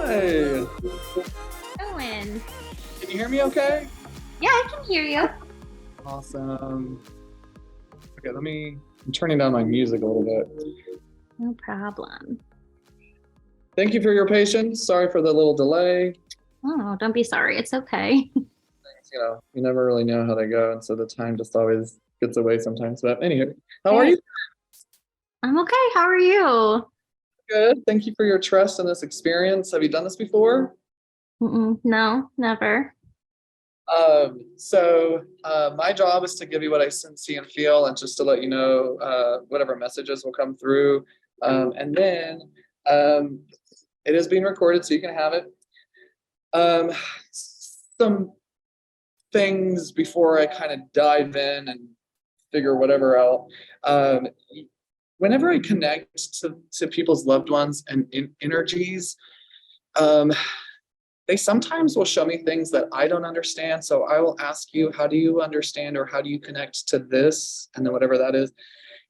Hi. Owen. Can you hear me okay? Yeah, I can hear you. Awesome. Okay, I'm turning down my music a little bit. No problem. Thank you for your patience. Sorry for the little delay. Oh, don't be sorry. It's okay. You never really know how they go, and so the time just always gets away sometimes. But anyway, how are Hey, you? I'm okay. How are you? Good. Thank you for your trust in this experience. Have you done this before? No, never. My job is to give you what I see and feel, and just to let you know whatever messages will come through. And then it is being recorded, so you can have it. Some things before I kind of dive in and figure whatever out. Um, Whenever I connect to people's loved ones and energies, um, they sometimes will show me things that I don't understand. So I will ask you, how do you understand, or how do you connect to this? And then whatever that is.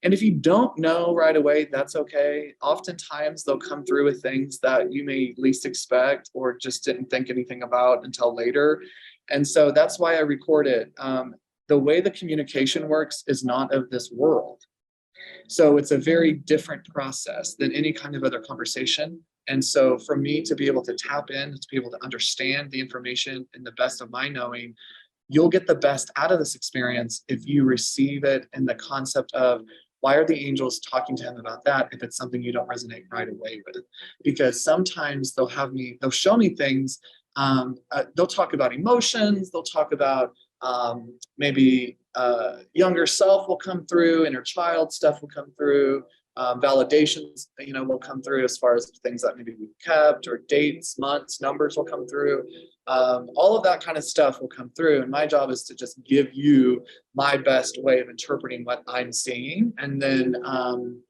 And if you don't know right away, that's okay. Oftentimes they'll come through with things that you may least expect or just didn't think anything about until later. And so that's why I record it. The way the communication works is not of this world. So it's a very different process than any kind of other conversation. And so for me to be able to tap in, to be able to understand the information in the best of my knowing, you'll get the best out of this experience if you receive it in the concept of, why are the angels talking to him about that if it's something you don't resonate right away with? Because sometimes they'll show me things. They'll talk about emotions. They'll talk about maybe younger self will come through, inner child stuff will come through, validations, will come through as far as things that maybe we've kept, or dates, months, numbers will come through. All of that kind of stuff will come through. And my job is to just give you my best way of interpreting what I'm seeing. And then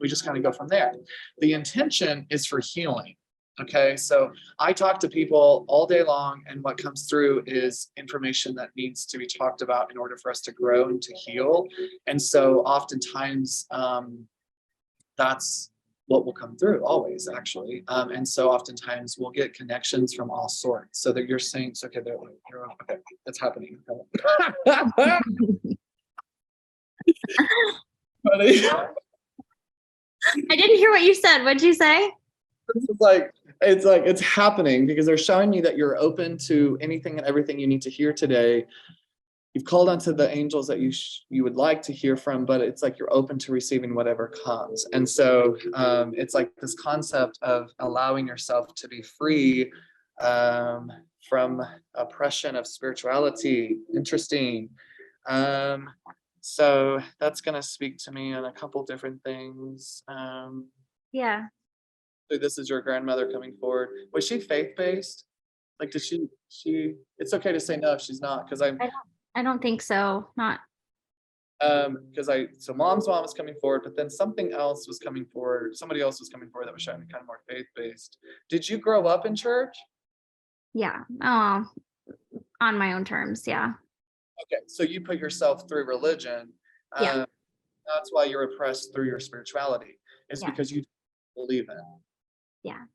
we just kind of go from there. The intention is for healing. Okay, so I talk to people all day long, and what comes through is information that needs to be talked about in order for us to grow and to heal. And so oftentimes that's what will come through, always, actually. And so oftentimes we'll get connections from all sorts. So that you're saying, so, okay, okay, that's happening. Funny. I didn't hear what you said. What'd you say? It's happening because they're showing you that you're open to anything and everything you need to hear today. You've called onto the angels that you would like to hear from, but it's like you're open to receiving whatever comes. And so it's like this concept of allowing yourself to be free from oppression of spirituality. Interesting. So that's going to speak to me on a couple different things. Yeah. So this is your grandmother coming forward. Was she faith-based? Like, did she, it's okay to say no if she's not, because I don't think so. Not. So mom's mom was coming forward, but then something else was coming forward. Somebody else was coming forward that was showing me kind of more faith-based. Did you grow up in church? Yeah. Oh, on my own terms. Yeah. Okay, so you put yourself through religion. Yeah. That's why you're oppressed through your spirituality. It's Yeah. because you believe in it. Yeah.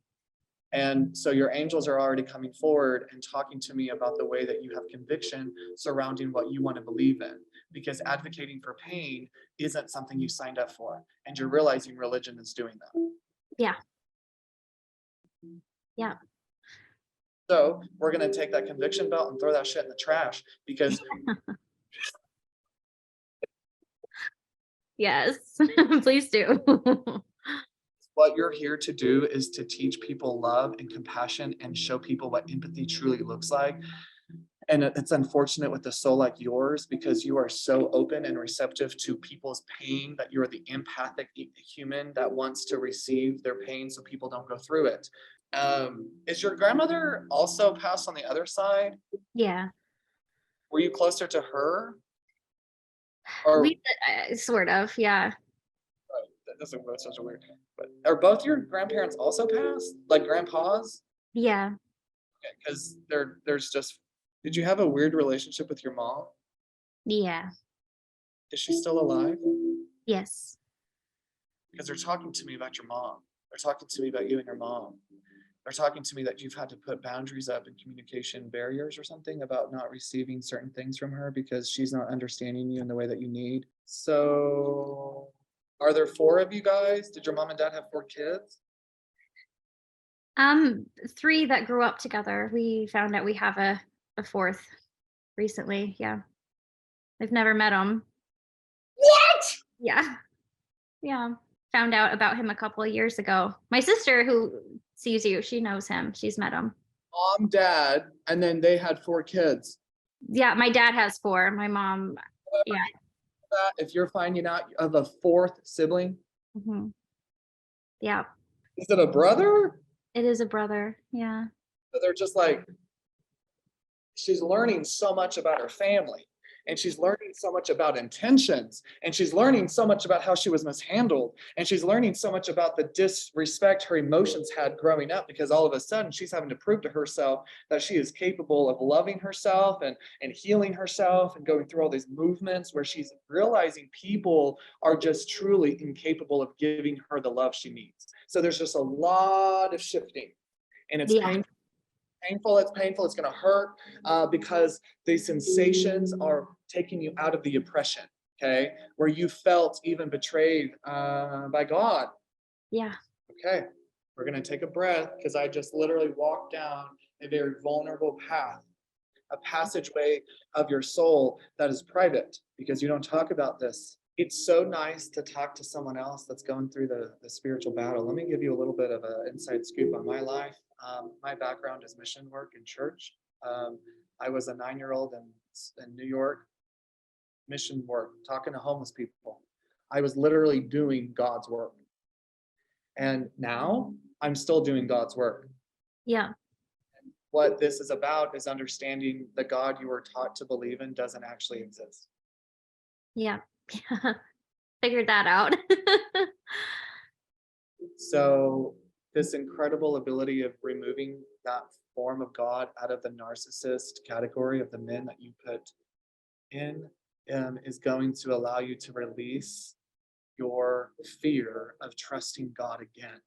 And so your angels are already coming forward and talking to me about the way that you have conviction surrounding what you want to believe in. Because advocating for pain isn't something you signed up for. And you're realizing religion is doing that. Yeah. Yeah. So we're going to take that conviction belt and throw that shit in the trash, because Yes. Please do. what you're here to do is to teach people love and compassion and show people what empathy truly looks like. And it's unfortunate with a soul like yours, because you are so open and receptive to people's pain, that you're the empathic human that wants to receive their pain so people don't go through it. Is your grandmother also passed on the other side? Yeah. Were you closer to her? Or We sort of. Yeah. that doesn't go such a weird. But are both your grandparents also passed? Like grandpas? Yeah. Okay, because there's just. Did you have a weird relationship with your mom? Yeah. Is she still alive? Yes. Because they're talking to me about your mom. They're talking to me about you and your mom. are talking to me that you've had to put boundaries up and communication barriers or something about not receiving certain things from her because she's not understanding you in the way that you need. So are there 4 of you guys? Did your mom and dad have 4 kids? 3 that grew up together. We found out we have a 4th recently. Yeah. I've never met him. What? Yeah. Yeah. Found out about him a couple of years ago. My sister who sees you, she knows him. She's met him. Mom, dad, and then they had 4 kids. Yeah, my dad has 4. My mom, yeah. If you're finding out of a 4th sibling, hmm Yeah. is it a brother? It is a brother. Yeah. So they're just like, she's learning so much about her family, and she's learning so much about intentions, and she's learning so much about how she was mishandled, and she's learning so much about the disrespect her emotions had growing up, because all of a sudden she's having to prove to herself that she is capable of loving herself and healing herself and going through all these movements where she's realizing people are just truly incapable of giving her the love she needs. So there's just a lot of shifting, and it's Yeah. painful, it's going to hurt because these sensations are taking you out of the oppression, okay, where you felt even betrayed by God. Yeah. Okay, we're going to take a breath, because I just literally walked down a very vulnerable path, a passageway of your soul that is private, because you don't talk about this. It's so nice to talk to someone else that's going through the spiritual battle. Let me give you a little bit of an inside scoop on my life. My background is mission work in church. I was a 9-year-old in New York, mission work, talking to homeless people. I was literally doing God's work. And now I'm still doing God's work. Yeah. What this is about is understanding the God you were taught to believe in doesn't actually exist. Yeah. Figured that out. So this incredible ability of removing that form of God out of the narcissist category of the men that you put in is going to allow you to release your fear of trusting God again.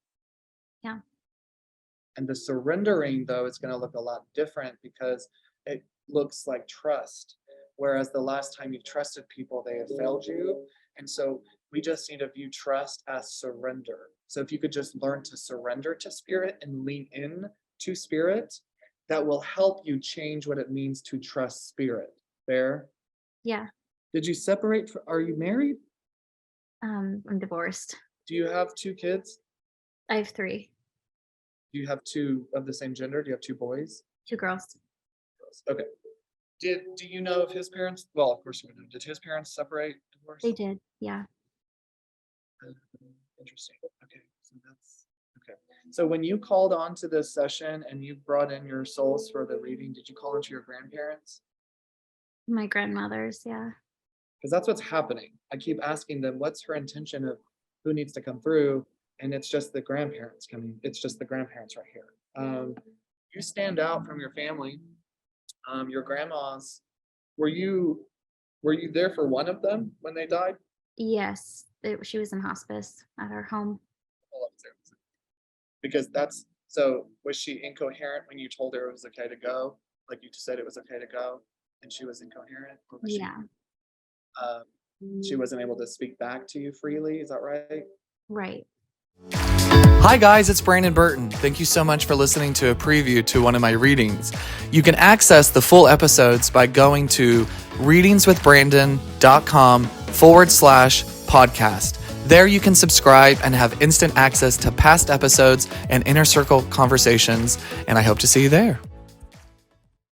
Yeah. And the surrendering, though, is going to look a lot different, because it looks like trust. Whereas the last time you've trusted people, they have failed you. And so we just need to view trust as surrender. So if you could just learn to surrender to spirit and lean in to spirit, that will help you change what it means to trust spirit. Fair? Yeah. Did you separate? Are you married? I'm divorced. Do you have 2 kids? I have 3. Do you have 2 of the same gender? Do you have 2 boys? 2 girls. Okay. Do you know if his parents? Well, of course you would know. Did his parents separate, divorce? They did. Yeah. Interesting. Okay, so that's okay. So when you called on to this session and you brought in your souls for the reading, did you call into your grandparents? My grandmother's. Yeah. Because that's what's happening. I keep asking them, what's her intention of who needs to come through? And it's just the grandparents coming. It's just the grandparents right here. You stand out from your family. Your grandmas. Were you there for one of them when they died? Yes. She was in hospice at our home. Because that's so. Was she incoherent when you told her it was okay to go? Like you said it was okay to go, and she was incoherent? Or was Yeah. she wasn't able to speak back to you freely. Is that right? Right. Hi guys, it's Brandon Burton. Thank you so much for listening to a preview to one of my readings. You can access the full episodes by going to readingswithbrandon.com/podcast. There you can subscribe and have instant access to past episodes and inner circle conversations, and I hope to see you there.